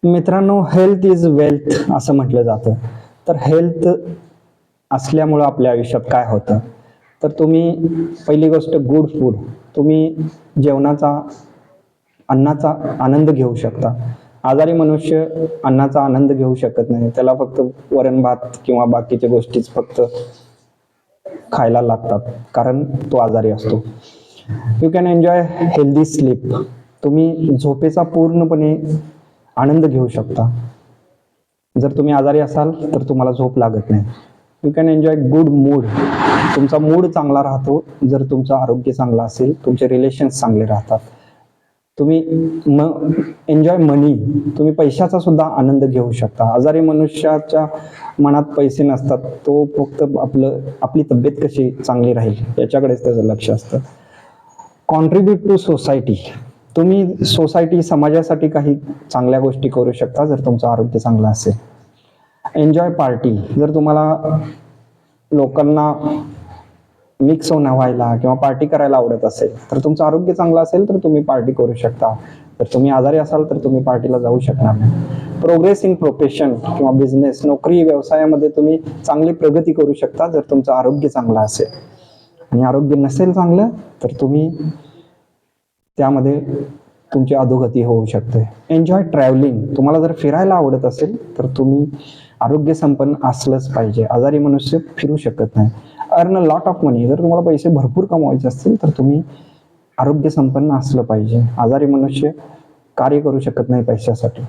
मित्रांनो, health is wealth असं म्हटलं जातं. तर हेल्थ असल्यामुळं आपल्या आयुष्यात काय होतं, तर तुम्ही पहिली गोष्ट गुड फूड, तुम्ही जेवणाचा अन्नाचा आनंद घेऊ शकता. आजारी मनुष्य अन्नाचा आनंद घेऊ शकत नाही, त्याला फक्त वरण भात किंवा बाकीच्या गोष्टीच फक्त खायला लागतात, कारण तो आजारी असतो. You can enjoy healthy sleep, तुम्ही झोपेचा पूर्णपणे आनंद घेऊ शकता. जर तुम्ही आजारी असाल तर तुम्हाला झोप लागत नाही. You can enjoy good mood, तुमचा मूड चांगला राहतो जर तुमचं आरोग्य चांगलं असेल, तुमचे रिलेशन्स चांगले राहतात. तुम्ही एन्जॉय मनी, तुम्ही पैशाचा सुद्धा आनंद घेऊ शकता. आजारी मनुष्याच्या मनात पैसे नसतात, तो फक्त आपली तब्येत कशी चांगली राहील याच्याकडेच त्याचं लक्ष असतं. कॉन्ट्रीब्यूट टू सोसायटी, तुम्ही सोसायटी समाजासाठी काही चांगल्या गोष्टी करू शकता जर तुमचं आरोग्य चांगलं असेल. एन्जॉय पार्टी, जर तुम्हाला लोकांना मिक्स व्हायला किंवा पार्टी करायला आवडत असेल, तर तुमचं आरोग्य चांगलं असेल तर तुम्ही पार्टी करू शकता. जर तुम्ही आजारी असाल तर तुम्ही पार्टीला जाऊ शकणार नाही. प्रोग्रेस इन प्रोफेशन किंवा बिझनेस, नोकरी व्यवसायामध्ये तुम्ही चांगली प्रगती करू शकता जर तुमचं आरोग्य चांगलं असेल. आणि आरोग्य नसेल चांगलं तर तुम्ही त्यामध्ये तुमची अधोगती होऊ शकते. एन्जॉय ट्रॅव्हलिंग, तुम्हाला जर फिरायला आवडत असेल तर तुम्ही आरोग्य संपन्न असलंच पाहिजे. आजारी मनुष्य फिरू शकत नाही. अर्न लॉट ऑफ मनी, जर तुम्हाला पैसे भरपूर कमवायचे असतील तर तुम्ही आरोग्य संपन्न असलं पाहिजे. आजारी मनुष्य कार्य करू शकत नाही पैशासाठी.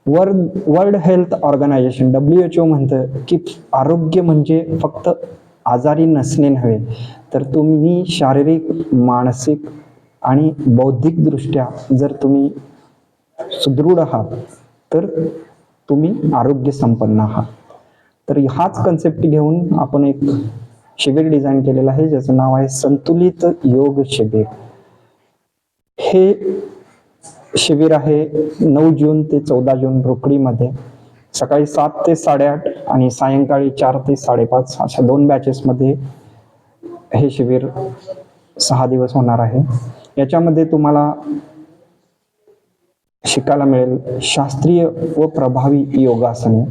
वर्ल्ड हेल्थ ऑर्गनायझेशन WHO म्हणतं की आरोग्य म्हणजे फक्त आजारी नसणे नव्हे, तर तुम्ही शारीरिक, मानसिक आणि बौद्धिक दृष्ट्या जर तुम्ही सुदृढ आहात तर तुम्ही आरोग्य संपन्न आहात. तर हाच कन्सेप्ट घेऊन आपण एक शिबिर डिझाईन केलेलं आहे, ज्याचं नाव आहे संतुलित योग शिबिर. हे शिबिर आहे 9 जून ते 14 जून रोकडीमध्ये, सकाळी 7 ते 8:30 आणि सायंकाळी 4 ते 5:30 अशा 2 बॅचेसमध्ये हे शिबिर 6 दिवस होणार आहे. याच्यामध्ये तुम्हाला शिकायला मिळेल शास्त्रीय व प्रभावी योगासने,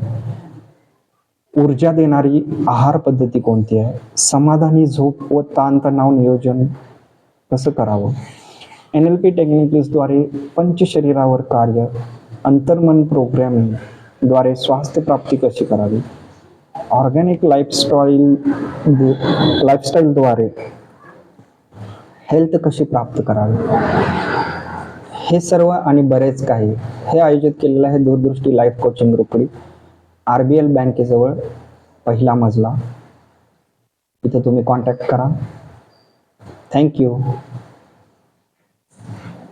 ऊर्जा देणारी आहार पद्धती कोणती आहे, समाधानी झोप व ताणतणाव नियोजन कसं करावं, NLP टेक्निक्सद्वारे पंचशरीरावर कार्य, अंतर्मन प्रोग्रॅमिंग द्वारे स्वास्थ्य प्राप्ती कशी करावी, ऑर्गॅनिक लाईफस्टाईलद्वारे हेल्थ कशी प्राप्त करावी, हे सर्व आणि बरेच काही हे आयोजित केलेलं आहे दूरदृष्टी लाईफ कोचिंग रोकडी, RBL बँकेजवळ, पहिला मजला. इथे तुम्ही कॉन्टॅक्ट करा. थँक्यू.